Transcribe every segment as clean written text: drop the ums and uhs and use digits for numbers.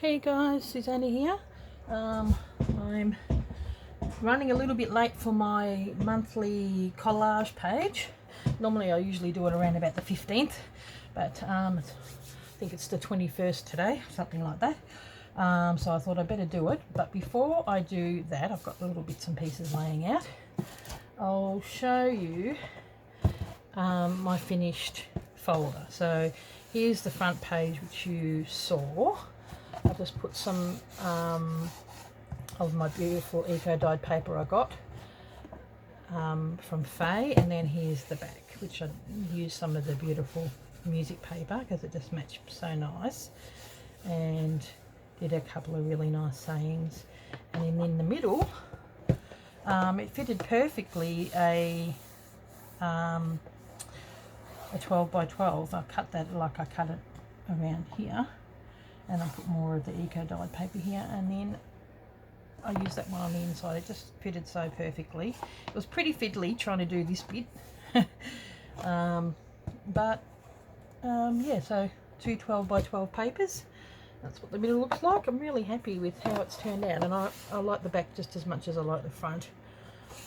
Hey guys, Susanna here. I'm running a little bit late for my monthly collage page. Normally I usually do it around about the 15th, but I think it's the 21st today, something like that. So I thought I'd better do it. But before I do that, I've got the little bits and pieces laying out. I'll show you my finished folder. So here's the front page which you saw. I just put some of my beautiful eco-dyed paper I got from Faye, and then here's the back, which I used some of the beautiful music paper because it just matched so nice, and did a couple of really nice sayings. And then in the middle, it fitted perfectly a 12 by 12. I cut that like I cut it around here, and I put more of the eco-dyed paper here, and then I used that one on the inside. It just fitted so perfectly. It was pretty fiddly trying to do this bit. Yeah, so two 12 by 12 papers. That's what the middle looks like. I'm really happy with how it's turned out, and I like the back just as much as I like the front.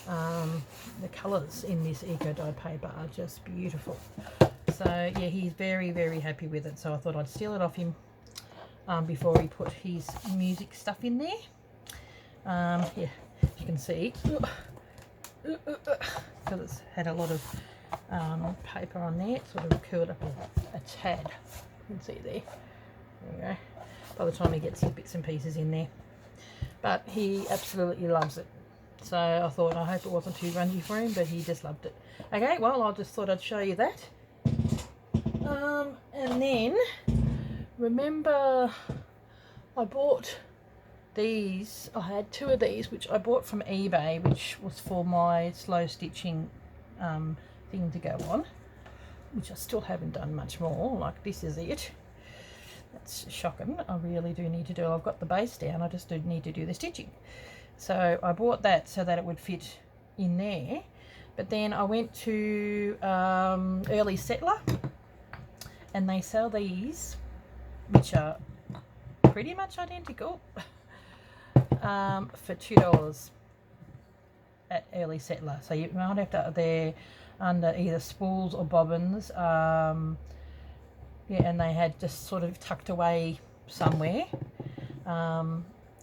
The colours in this eco-dyed paper are just beautiful. So yeah, he's very, very happy with it. So I thought I'd steal it off him before he put his music stuff in there. Yeah, you can see because it's had a lot of paper on there, it sort of curled up a tad. You can see there. There we go. By the time he gets his bits and pieces in there, but he absolutely loves it. So I thought, I hope it wasn't too grungy for him, but he just loved it. Okay, well, I just thought I'd show you that. And then remember I bought these. I had two of these which I bought from eBay, which was for my slow stitching thing to go on, which I still haven't done much more. Like, this is it. That's shocking. I really do need to do. I've got the base down, I just do need to do the stitching. So I bought that so that it would fit in there. But then I went to Early Settler, and they sell these, which are pretty much identical, for $2 at Early Settler. So you might have to, they're under either spools or bobbins. Yeah, and they had just sort of tucked away somewhere.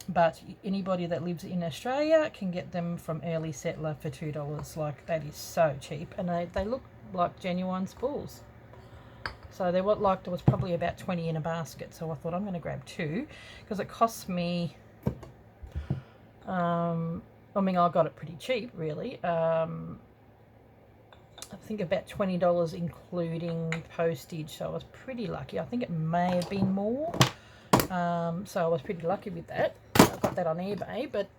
But anybody that lives in Australia can get them from Early Settler for $2. Like, that is so cheap, and they look like genuine spools. So they were like, there was probably about 20 in a basket, so I thought I'm going to grab two because it cost me, I mean, I got it pretty cheap really. I think about $20 including postage, so I was pretty lucky. I think it may have been more, so I was pretty lucky with that. I got that on eBay, but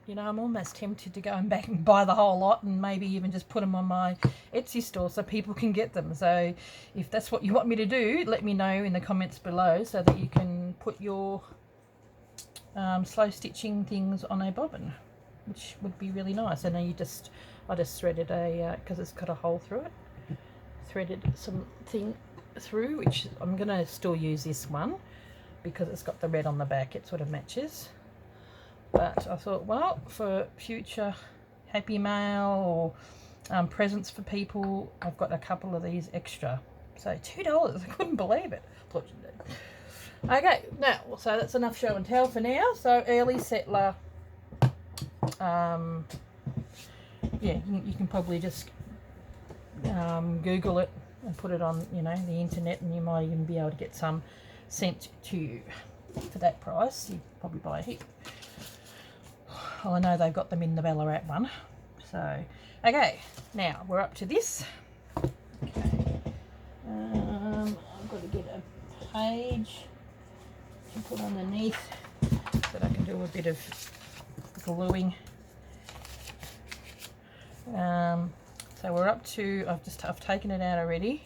you know, I'm almost tempted to go and back and buy the whole lot, and maybe even just put them on my Etsy store so people can get them. So if that's what you want me to do, let me know in the comments below so that you can put your slow stitching things on a bobbin, which would be really nice. And then I just threaded because it's got a hole through it, threaded something through, which I'm going to still use this one because it's got the red on the back. It sort of matches. But I thought, well, for future happy mail or presents for people, I've got a couple of these extra. So $2, I couldn't believe it. Thought you did. Okay, now, so that's enough show and tell for now. So Early Settler, yeah, you can probably just Google it and put it on, you know, the internet, and you might even be able to get some sent to you for that price. You'd probably buy a heap. Well, I know they've got them in the Ballarat one. So, okay, now we're up to this. Okay, I've got to get a page to put underneath so that I can do a bit of gluing. So we're up to, I've taken it out already.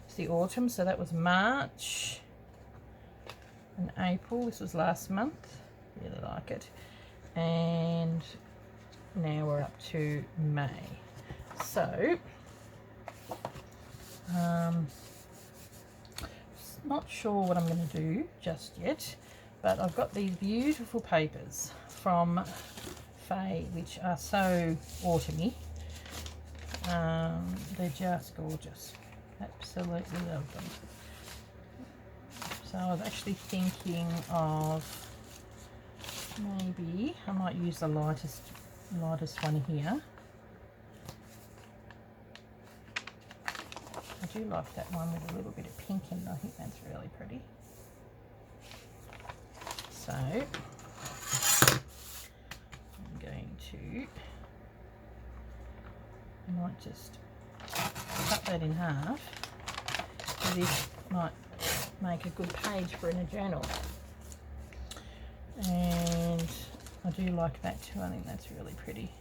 It's the autumn, so that was March and April. This was last month. Really like it. And now we're up to May. So not sure what I'm going to do just yet, but I've got these beautiful papers from Faye, which are so autumny. They're just gorgeous. Absolutely love them. So I was actually thinking of maybe I might use the lightest one here. I do like that one with a little bit of pink in it. I think that's really pretty. So I'm going to, I might just cut that in half, because this might make a good page for in a journal. And I do like that too. I think that's really pretty.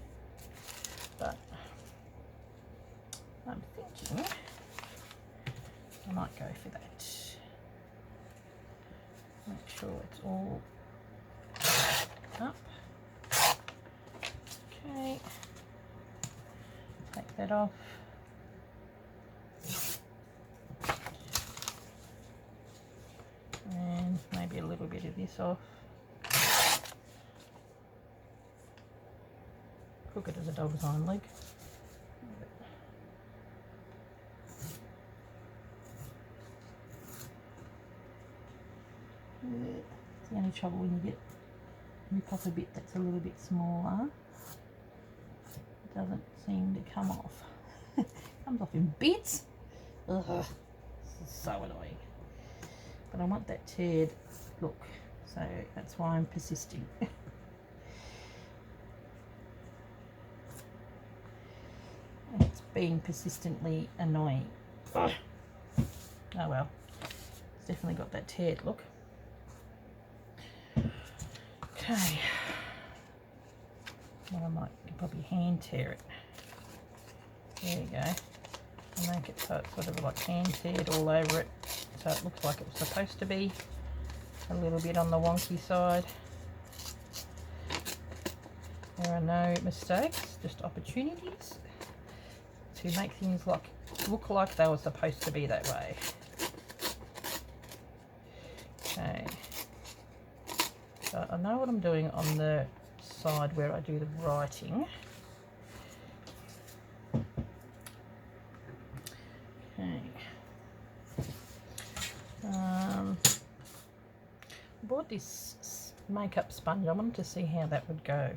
But I'm thinking I might go for that. Make sure it's all up. Okay. Take that off. And maybe a little bit of this off. Crooked as a dog's hind leg. It's the only trouble when you rip off a bit that's a little bit smaller. It doesn't seem to come off. It comes off in bits. Ugh, this is so annoying. But I want that teared look, so that's why I'm persisting. And it's being persistently annoying. Oh well, it's definitely got that teared look. Okay, well, I might probably hand tear it. There you go. And make it so it's sort of like hand teared all over it, so it looks like it was supposed to be. A little bit on the wonky side. There are no mistakes, just opportunities to make things look like they were supposed to be that way. Okay. So I know what I'm doing on the side where I do the writing. Okay. Bought this makeup sponge. I wanted to see how that would go.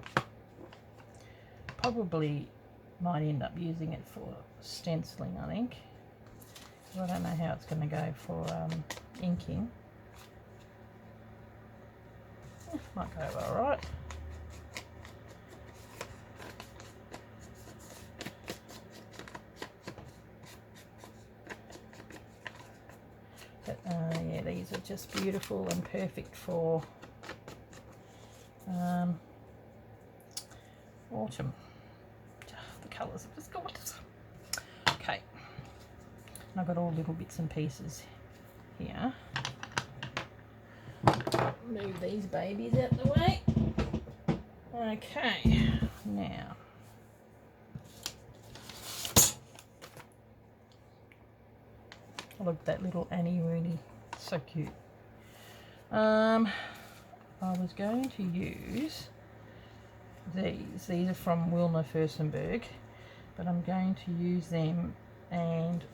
Probably might end up using it for stenciling, I think. I don't know how it's going to go for inking. Might go all right. But yeah, these are just beautiful and perfect for autumn. The colours are just gorgeous. Okay, and I've got all little bits and pieces here. Move these babies out the way. Okay, now look, that little Annie Rooney, so cute. I was going to use these. These are from Wilma Furstenberg, but I'm going to use them and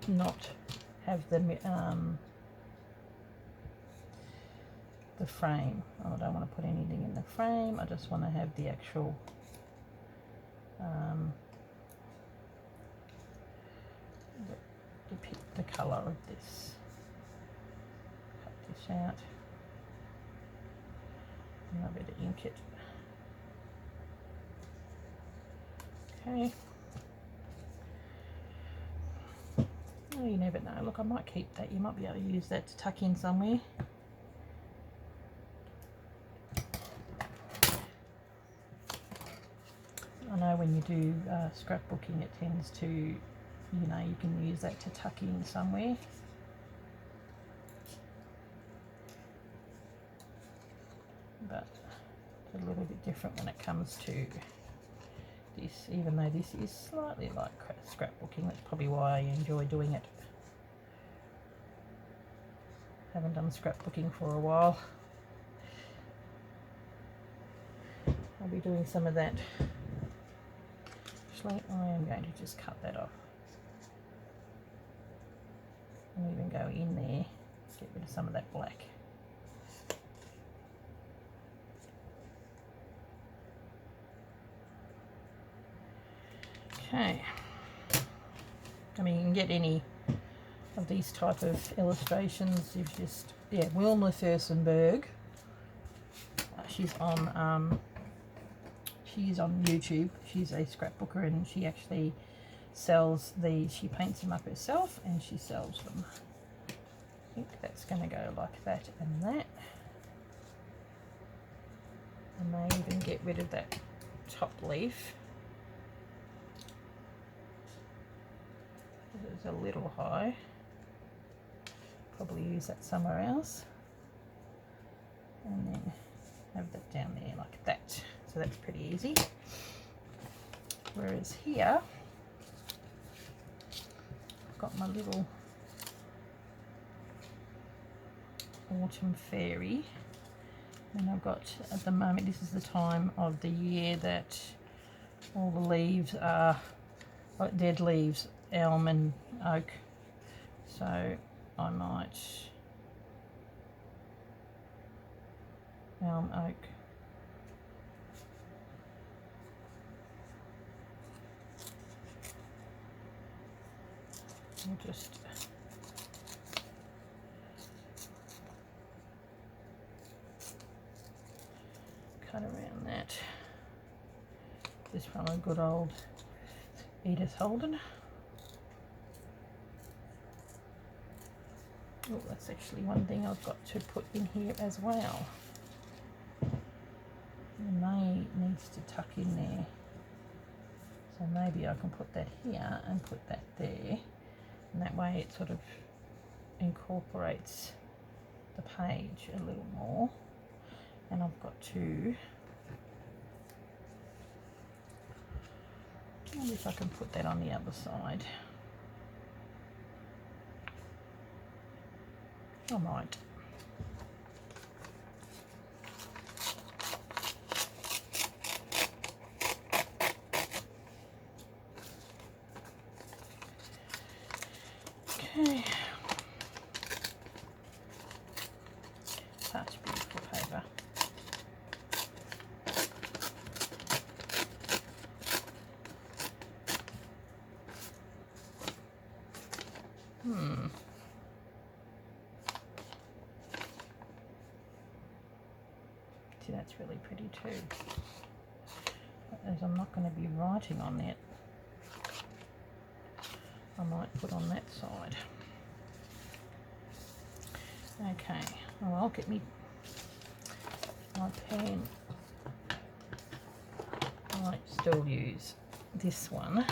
not have them the frame. I don't want to put anything in the frame. I just want to have the actual the colour of this. Cut this out. And I better ink it. Okay. Oh, you never know. Look, I might keep that. You might be able to use that to tuck in somewhere. I know when you do scrapbooking, it tends to, you know, you can use that to tuck in somewhere. But it's a little bit different when it comes to this, even though this is slightly like scrapbooking. That's probably why I enjoy doing it. Haven't done scrapbooking for a while. I'll be doing some of that. Actually, I am going to just cut that off. And even go in there, get rid of some of that black. Okay. I mean, you can get any of these type of illustrations. You've just, yeah, Wilma Thurstonberg. She's on YouTube. She's a scrapbooker, and she actually sells these. She paints them up herself and she sells them. I think that's going to go like that and that. I may even get rid of that top leaf. It's a little high. Probably use that somewhere else. And then have that down there like that. So that's pretty easy. Whereas here, I've got my little autumn fairy. And I've got, at the moment, this is the time of the year that all the leaves are dead leaves, elm and oak. So I might elm, oak. I'll just cut around that. This from a good old Edith Holden. Oh, that's actually one thing I've got to put in here as well. The May needs to tuck in there. So maybe I can put that here and put that there. And that way it sort of incorporates the page a little more. And I've got to, maybe if I can put that on the other side. I might. Okay. Such beautiful paper. See, that's really pretty too. As I'm not going to be writing on that, I might put on that side. Okay, well, I'll get me my pen. I might still use this one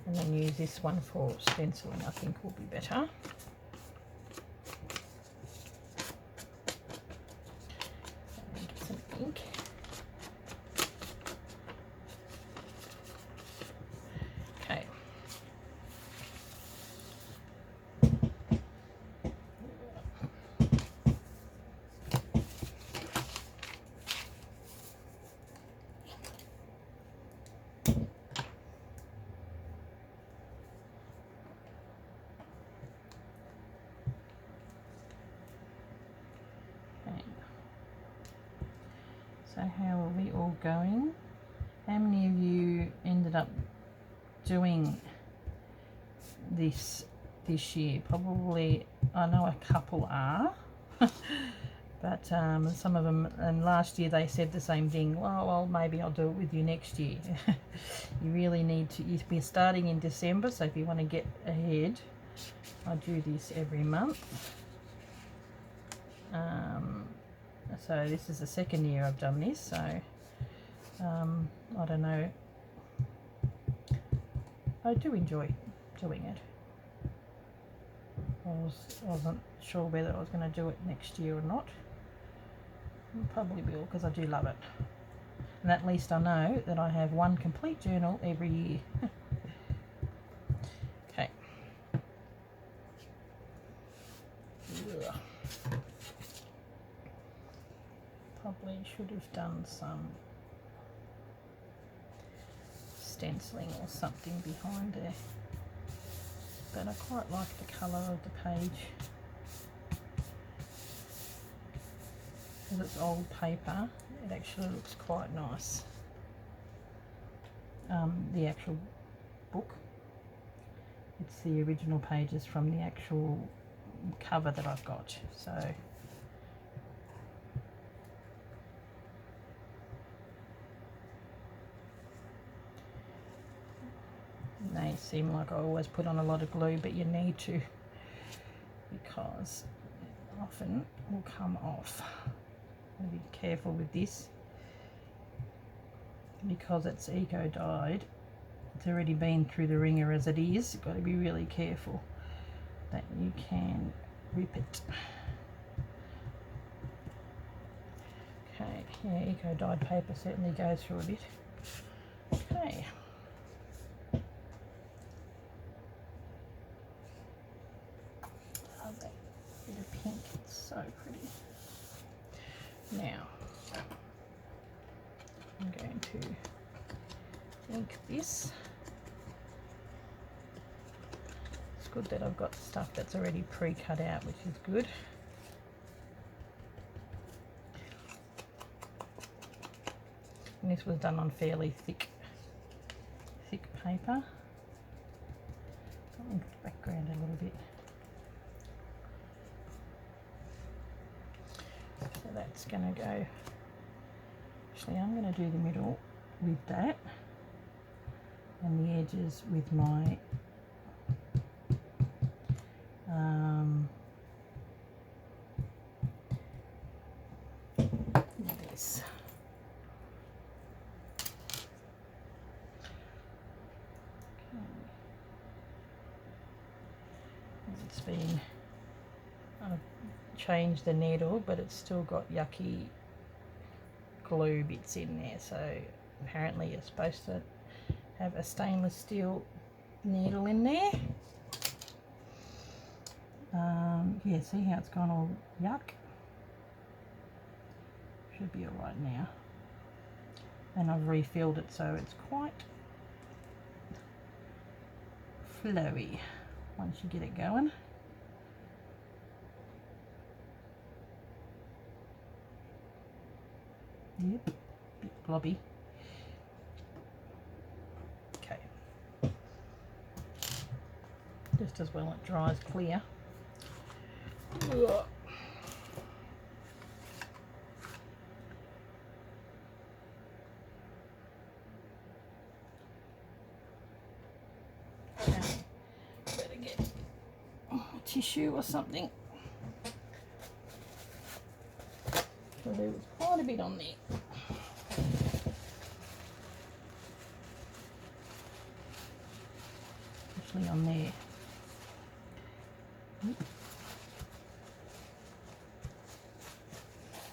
and then use this one for stenciling, I think will be better. And get some ink. Okay. So how are we all going? How many of you ended up doing this year? Probably, I know a couple are, but some of them, and last year they said the same thing. Well, maybe I'll do it with you next year. You really need to, you'll be starting in December, so if you want to get ahead, I do this every month. So this is the second year I've done this, so I don't know. I do enjoy doing it. I wasn't sure whether I was going to do it next year or not. Probably will, because I do love it. And at least I know that I have one complete journal every year. Okay. Ugh. probably should have done some stenciling or something behind there, but I quite like the colour of the page because it's old paper. It actually looks quite nice. The actual book, it's the original pages from the actual cover that I've got, so they seem like I always put on a lot of glue, but you need to, because it often will come off. Be careful with this because it's eco dyed. It's already been through the ringer as it is. You've got to be really careful that you can rip it. Okay, yeah, eco dyed paper certainly goes through a bit. Okay. Oh, that bit of pink, it's so pretty. Now, I'm going to ink this. It's good that I've got stuff that's already pre-cut out, which is good. And this was done on fairly thick paper. I'll ink the background a little bit. So that's going to go. Actually, I'm going to do the middle with that and the edges with my this. Okay. It's been, I've changed the needle, but it's still got yucky glue bits in there, so apparently you're supposed to have a stainless steel needle in there. Yeah, see how it's gone all yuck? Should be alright now. And I've refilled it so it's quite flowy once you get it going. Yep, bit blobby. Okay. Just as well it dries clear. Ugh. Okay. Better get a tissue or something. So there was quite a bit on there. Especially on there.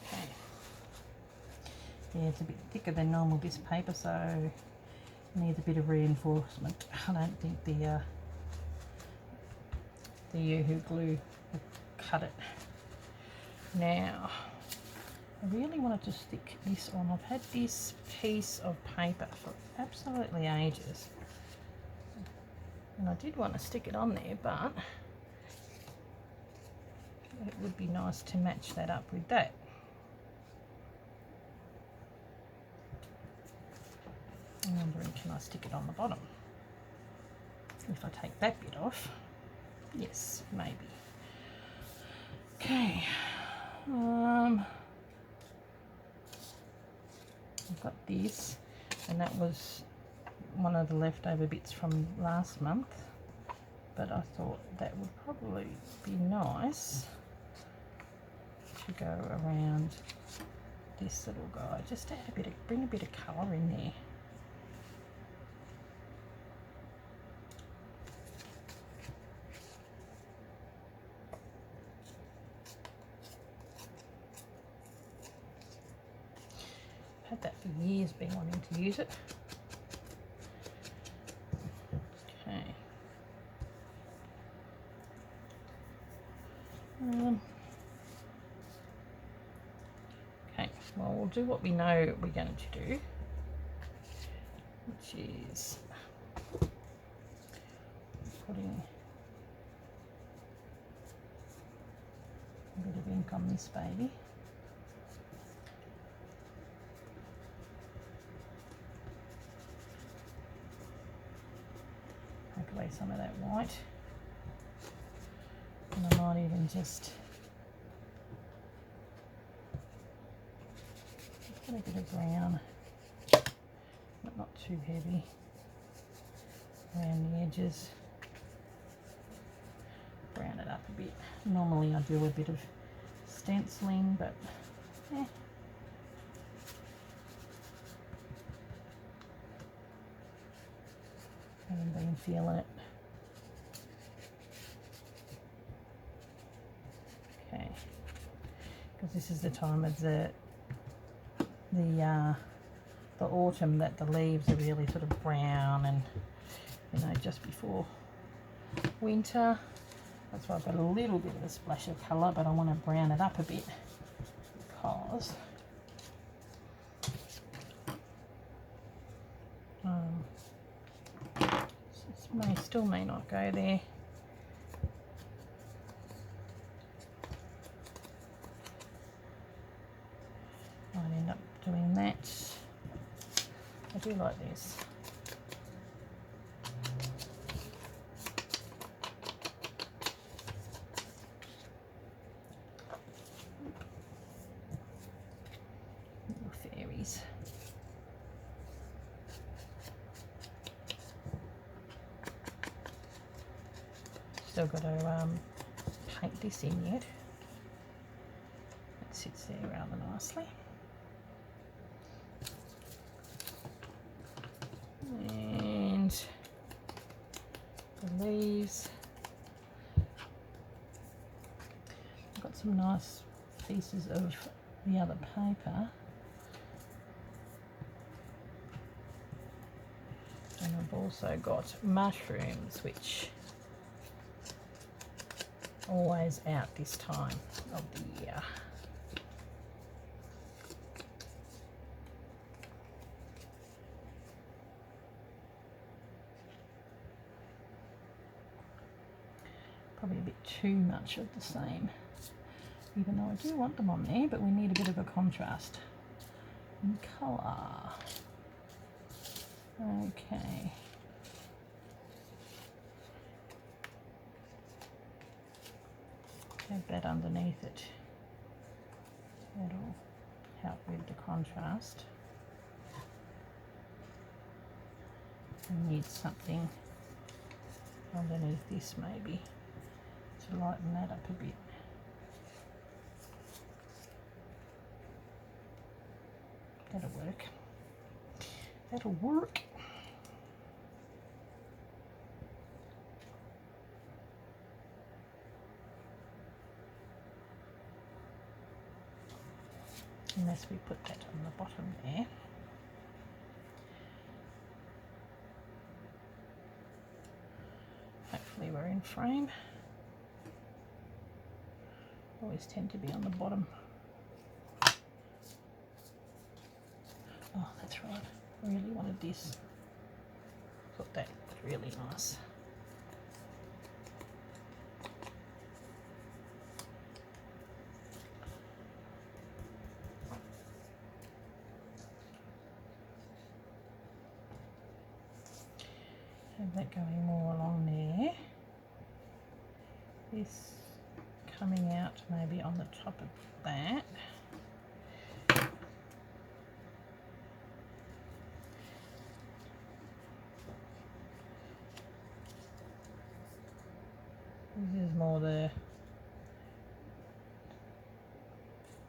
Okay. Yeah, it's a bit thicker than normal, this paper, so needs a bit of reinforcement. I don't think the Yoo-hoo glue will cut it. Now, I really wanted to stick this on. I've had this piece of paper for absolutely ages, and I did want to stick it on there, but it would be nice to match that up with that. I'm wondering, can I stick it on the bottom? If I take that bit off, yes, maybe. Okay. I've got this, and that was one of the leftover bits from last month, but I thought that would probably be nice to go around this little guy, just to add a bit of, bring a bit of colour in there. I've had that for years, been wanting to use it. Okay. Okay. Well, we'll do what we know we're going to do, which is putting a bit of ink on this baby. Take away some of that white. And I might even just put a bit of brown, but not too heavy, around the edges. Brown it up a bit. Normally I do a bit of stenciling, but haven't been feeling it. Okay, because this is the time of the autumn that the leaves are really sort of brown, and you know, just before winter. That's why I've got a little bit of a splash of colour, but I want to brown it up a bit because this still may not go there. Might end up doing that. I do like this. Still got to paint this in yet. It sits there rather nicely. And the leaves. I've got some nice pieces of the other paper. And I've also got mushrooms, which always out this time of the year. Probably a bit too much of the same, even though I do want them on there, but we need a bit of a contrast in colour. Okay. Have that underneath it. That'll help with the contrast. I need something underneath this maybe to lighten that up a bit. That'll work. That'll work. Unless we put that on the bottom there. Hopefully we're in frame. Always tend to be on the bottom. Oh, that's right. I really wanted this. Thought that was really nice. Have that going more along there. This coming out maybe on the top of that. This is more the,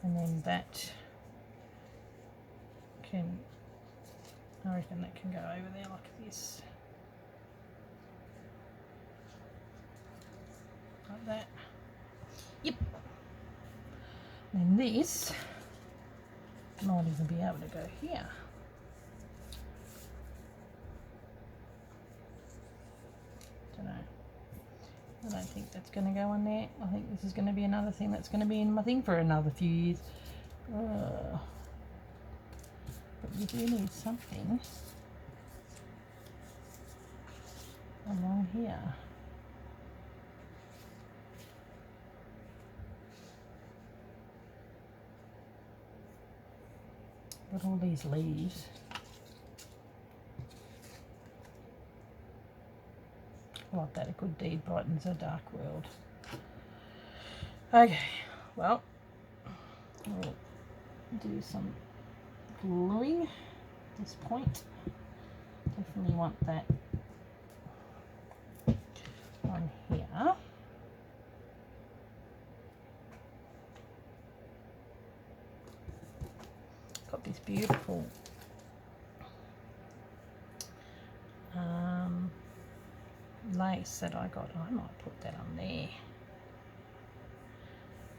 and then that can, I reckon that can go over there like this. Like that. Yep. And this might even be able to go here. Don't know. I don't think that's going to go on there. I think this is going to be another thing that's going to be in my thing for another few years. you do need something along here. Got all these leaves. I like that, a good deed brightens a dark world. Okay, well, we'll do some gluing at this point. Definitely want that on here. Got this beautiful lace that I got. I might put that on there.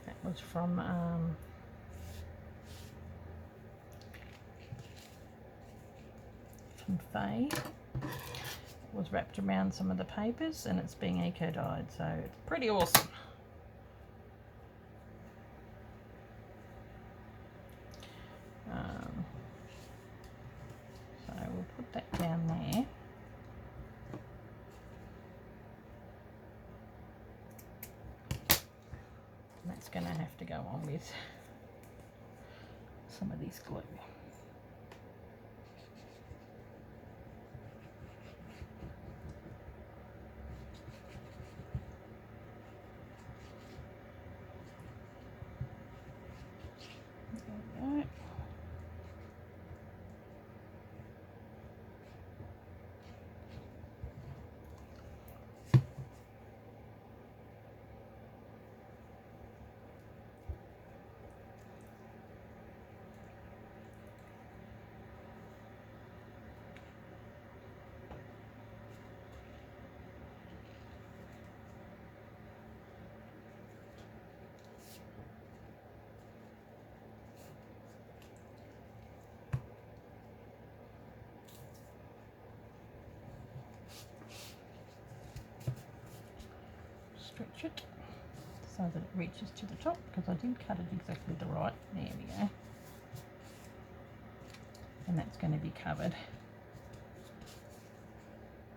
That was from Faye. It was wrapped around some of the papers and it's being eco-dyed, so it's pretty awesome. So we'll put that down there. And that's going to have to go on with some of this glue. Stretch it so that it reaches to the top, because I did cut it exactly the right. There we go. And that's going to be covered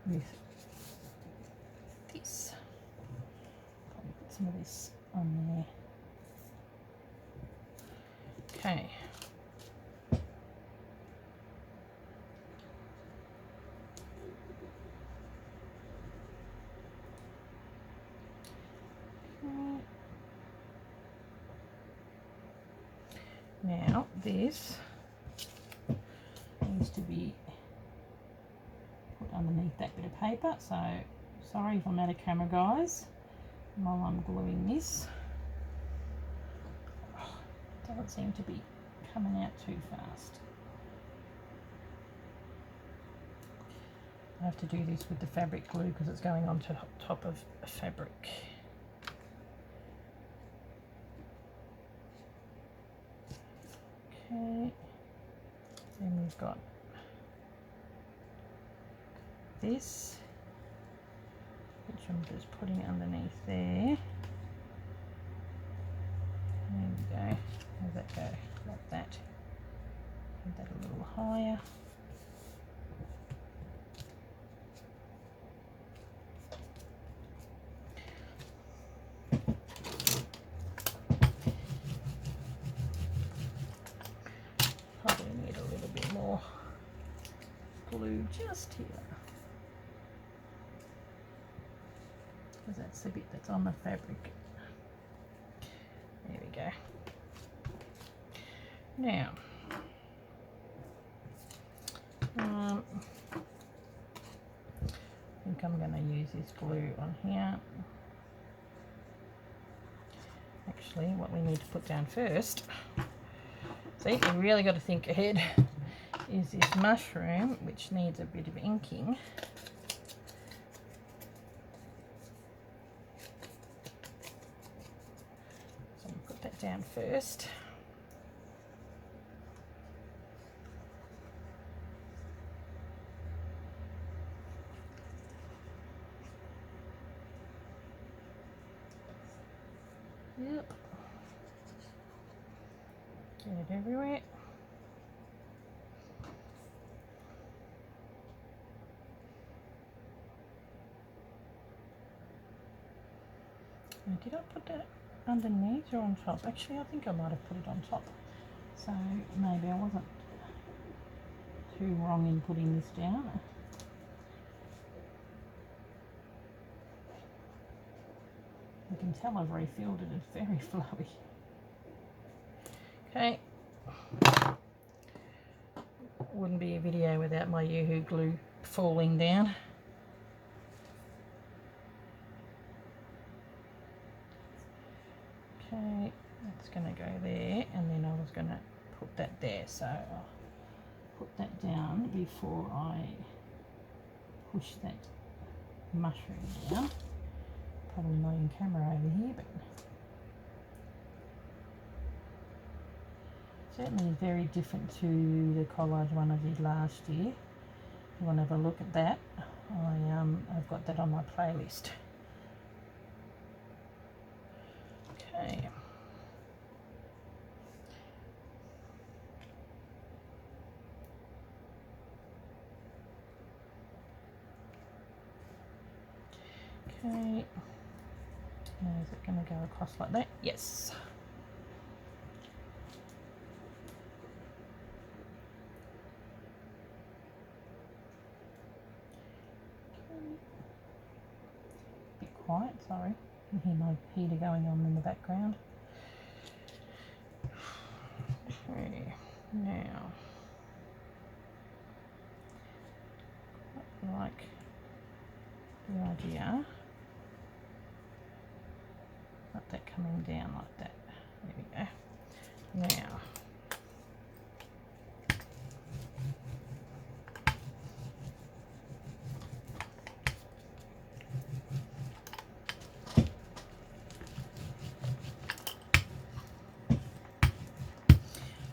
with this. Probably put some of this on there. Okay. Now this needs to be put underneath that bit of paper, so sorry if I'm out of camera, guys, while I'm gluing this. Doesn't seem to be coming out too fast. I have to do this with the fabric glue because it's going on to top of a fabric. Okay, then we've got this, which I'm just putting underneath there. There we go. Where's that go? Like that. Put that a little higher. Probably need a little bit more glue just here, because that's the bit that's on the fabric. There we go. Now, I think I'm going to use this glue on here. Actually, what we need to put down first, see, you really got to think ahead, is this mushroom, which needs a bit of inking. So I'll put that down first. Yep. Get it everywhere. Did I put that underneath or on top? Actually, I think I might have put it on top. So maybe I wasn't too wrong in putting this down. You can tell I've refilled it, it's very flowy. Okay. Wouldn't be a video without my Yoo-hoo glue falling down. Okay, that's going to go there, and then I was going to put that there, so I'll put that down before I push that mushroom down. Probably not in camera over here, but certainly very different to the collage one I did last year. If you want to have a look at that, I've got that on my playlist. Okay. Okay. Now is it going to go across like that? Yes. Bit quiet, sorry. You can hear my heater going on in the background. Okay, now quite like the idea. Got that coming down like that. There we go. Now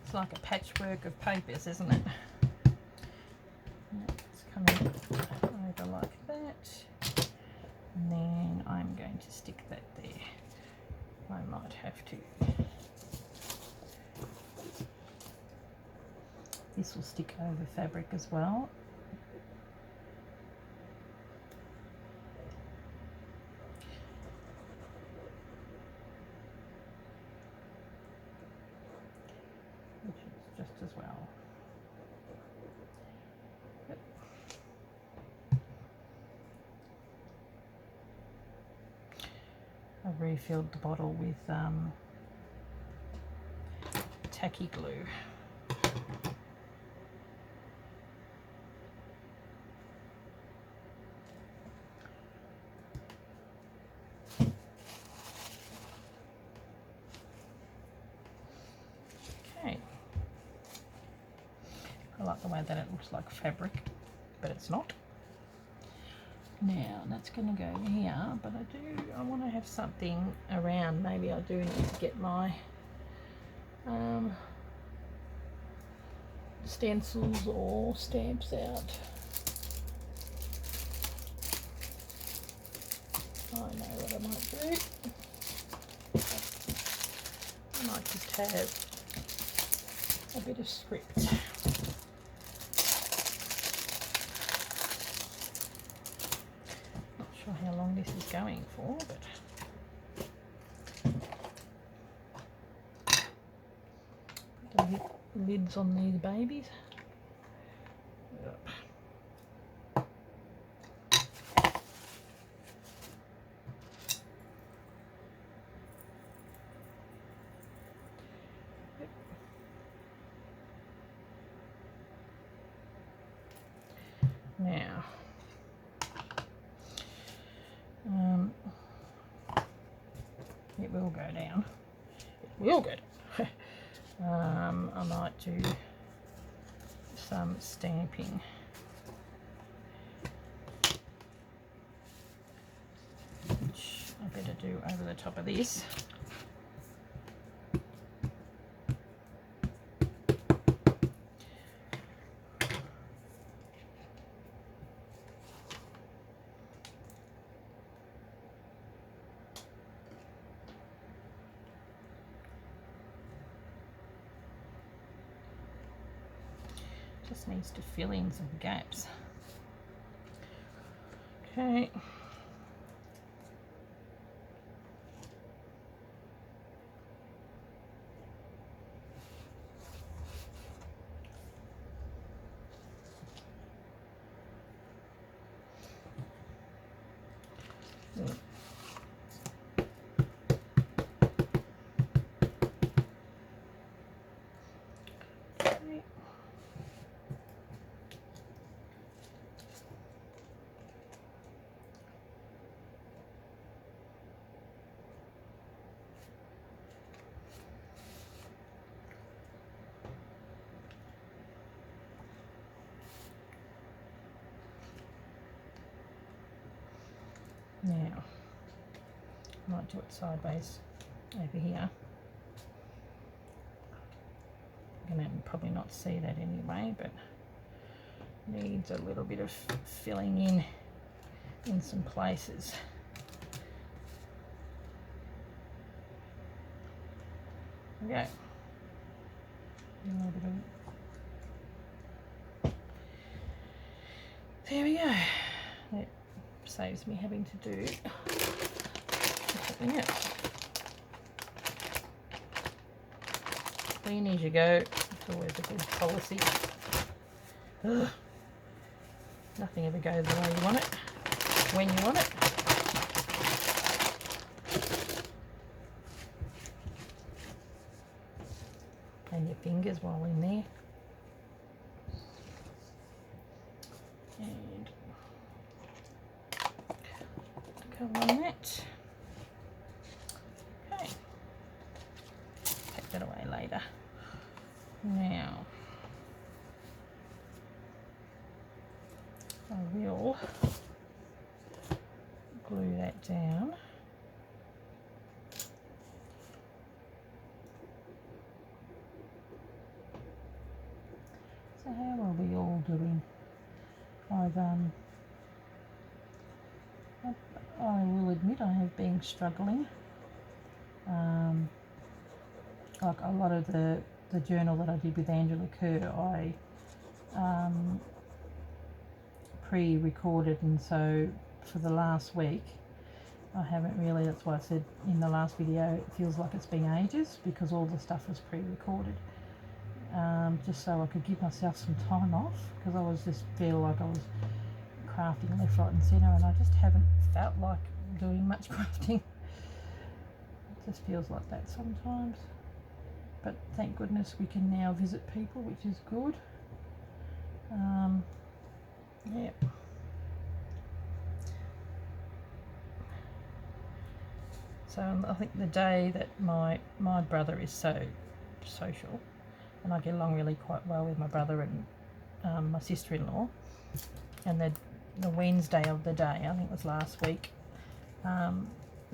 it's like a patchwork of papers, isn't it? It's coming over like that, and then I'm going to stick that there. I might have to. This will stick over fabric as well. Which is just as well. Yep. I've refilled the bottle with tacky glue. Okay. I like the way that it looks like fabric, but it's not. Now that's going to go here, but I want to have something around. Maybe I do need to get my stencils or stamps out. I know what I might do. I might just have a bit of script. How long this is going for, but put the lids on these babies. Yep. Now it will go down. It will go down. I might do some stamping. Which I better do over the top of this. Just needs to fill in some gaps. Okay. Might do it sideways over here. You're going to probably not see that anyway, but needs a little bit of filling in some places. There we go. A little bit of... There we go. That saves me having to do something else. Clean as you go. It's always a good policy. Ugh. Nothing ever goes the way you want it, when you want it. And your fingers while in there. And cover on that. Okay. Take that away later. Now, I will glue that down. So how are we all doing? I will admit I have been struggling. Like a lot of the journal that I did with Angela Kerr, I pre-recorded, and so for the last week I haven't really, that's why I said in the last video it feels like it's been ages, because all the stuff was pre-recorded, just so I could give myself some time off, because I was just feel like I was crafting left, right and centre, and I just haven't felt like doing much crafting. It just feels like that sometimes, but thank goodness we can now visit people, which is good. Yeah. So I think the day that my brother is so social, and I get along really quite well with my brother and my sister-in-law, and the Wednesday of the day, I think it was last week, as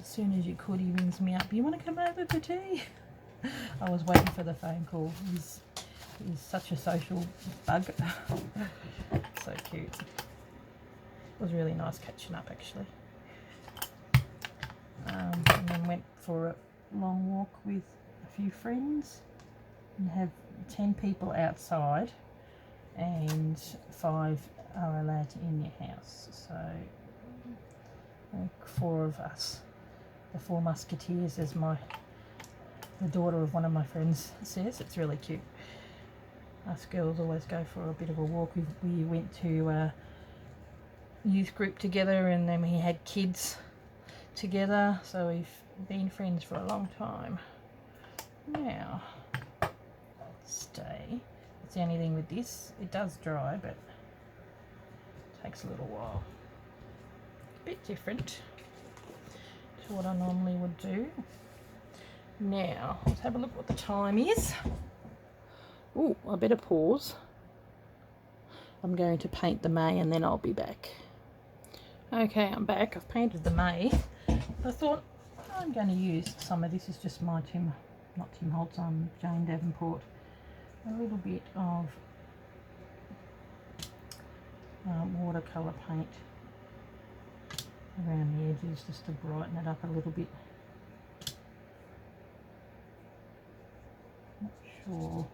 soon as you could, he rings me up, "You want to come over for tea?" I was waiting for the phone call. He's such a social bug. So cute. It was really nice catching up, actually. And then went for a long walk with a few friends, and have 10 people outside and 5 are allowed in your house. So 4 of us, the 4 musketeers, as the daughter of one of my friends says. It's really cute. Us girls always go for a bit of a walk. We went to a youth group together, and then we had kids together, so we've been friends for a long time. Now, stay. That's the only thing with this. It does dry, but it takes a little while. A bit different to what I normally would do. Now, let's have a look what the time is. Oh, I better pause. I'm going to paint the May and then I'll be back. Okay, I'm back. I've painted the May. I thought I'm going to use some of this. Is just my not Tim Holtz, Jane Davenport. A little bit of watercolour paint around the edges, just to brighten it up a little bit. Not sure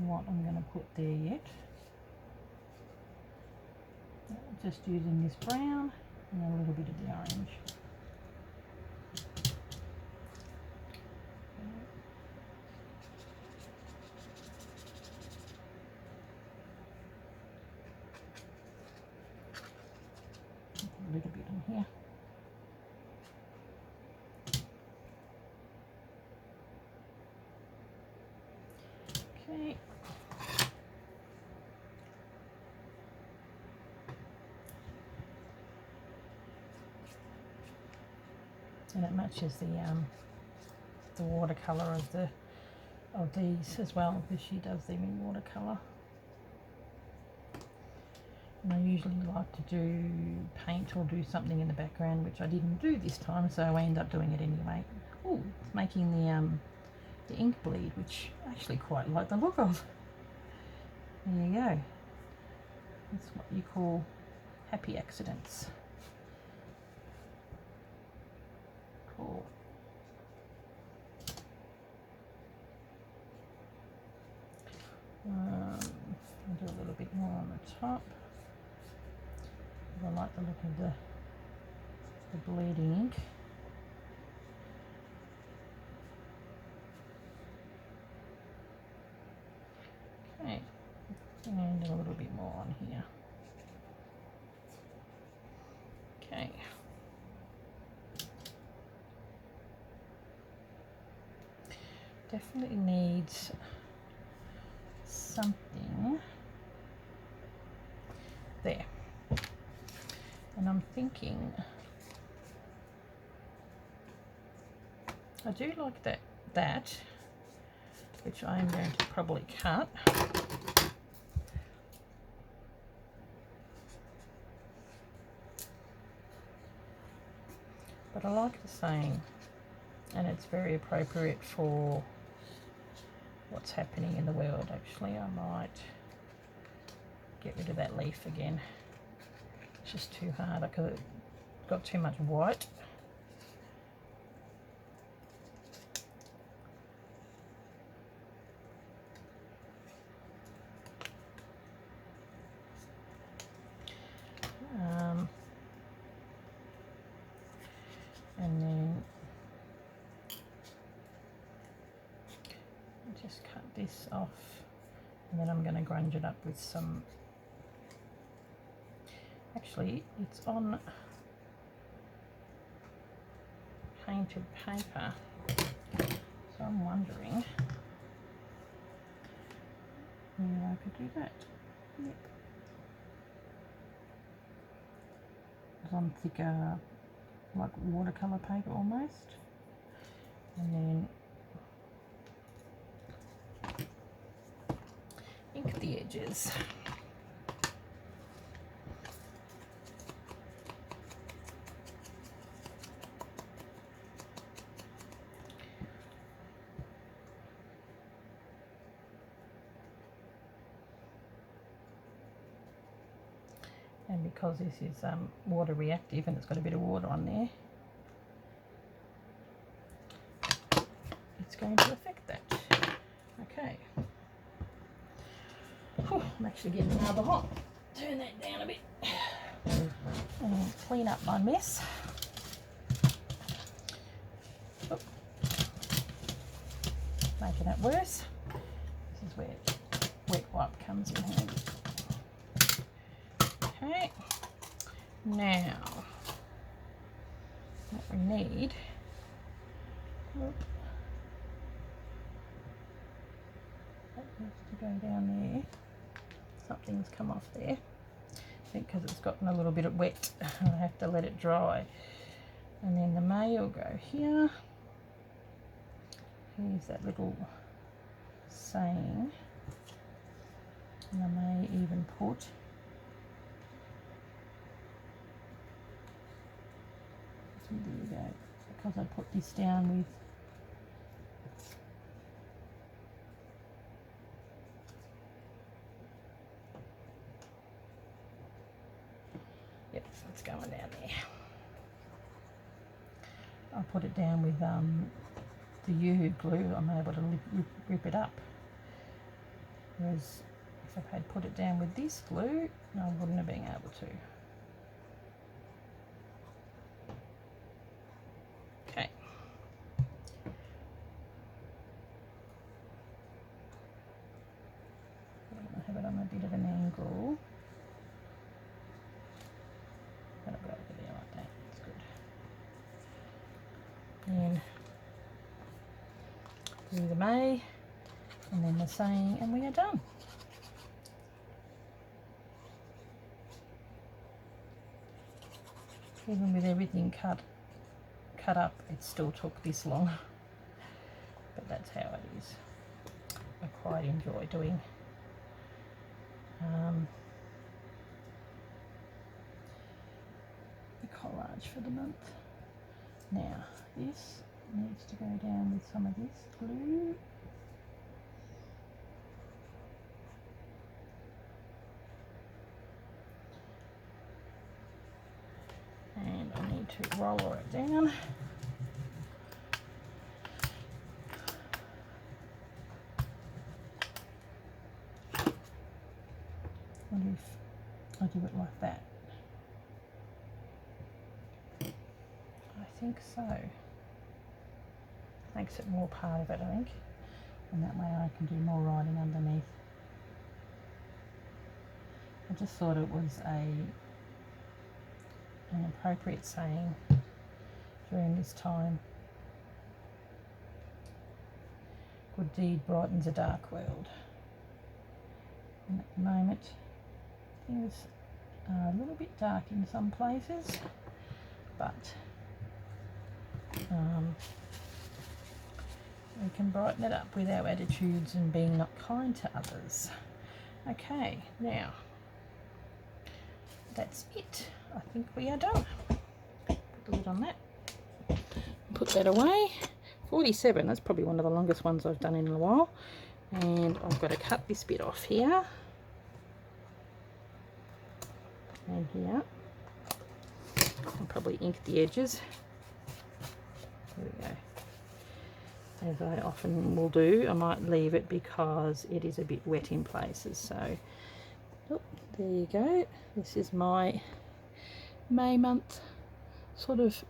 what I'm going to put there yet. Just using this brown and a little bit of the orange. A little bit on here. Okay. And it matches the watercolour of these as well, because she does them in watercolour. And I usually like to do paint or do something in the background, which I didn't do this time, so I end up doing it anyway. Oh, it's making the ink bleed, which I actually quite like the look of. There you go. That's what you call happy accidents. Cool. I'll do a little bit more on the top. I like the look of the bleeding ink. Okay, and a little bit more on here. Okay. Definitely needs something there. And I'm thinking, I do like that, which I am going to probably cut. But I like the saying, and it's very appropriate for what's happening in the world. Actually, I might get rid of that leaf again. It's just too hard because it got too much white. And then just cut this off, and then I'm going to grunge it up with some, actually it's on painted paper, so I'm wondering whether I could do that. Yep. It's on thicker, like watercolour paper almost, and then ink the edges. And because this is water reactive and it's got a bit of water on there, it's going to affect that. Okay. Whew, I'm actually getting rather hot. Turn that down a bit and clean up my mess. Oh. Making it worse. This is where wet wipe comes in handy. Okay, now what we need, that needs to go down there. Something's come off there, I think because it's gotten a little bit wet. I have to let it dry. And then the May will go here. Here's that little saying, and I may even put there you go, because I put this down with yep, it's going down there. I put it down with the Yoo-hoo glue. I'm able to rip it up, whereas if I had put it down with this glue, I wouldn't have been able to. Have it on a bit of an angle. That'll go over there like that. That's good. And do the May, and then the saying, and we are done. Even with everything cut up, it still took this long. But that's how it is. I quite enjoy doing much for the month. Now this needs to go down with some of this glue. And I need to roll it down. What if I do it like that? I think so. Makes it more part of it, I think. And that way I can do more writing underneath. I just thought it was an appropriate saying during this time. Good deed brightens a dark world. And at the moment, things are a little bit dark in some places, but we can brighten it up with our attitudes and being not kind to others. Okay, now that's it. I think we are done. Put the lid on that. Put that away. 47, that's probably one of the longest ones I've done in a while. And I've got to cut this bit off here. And here. I'll probably ink the edges. There we go. As I often will do, I might leave it because it is a bit wet in places. So, oh, there you go. This is my May month, sort of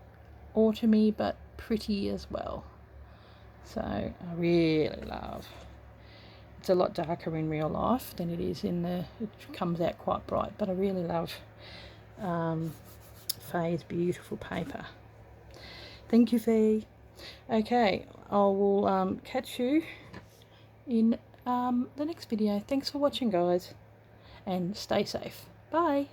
autumny but pretty as well. So I really love. It's a lot darker in real life than it is in the. It comes out quite bright, but I really love Faye's beautiful paper. Thank you, Faye. Okay, I will catch you in the next video. Thanks for watching, guys, and stay safe. Bye.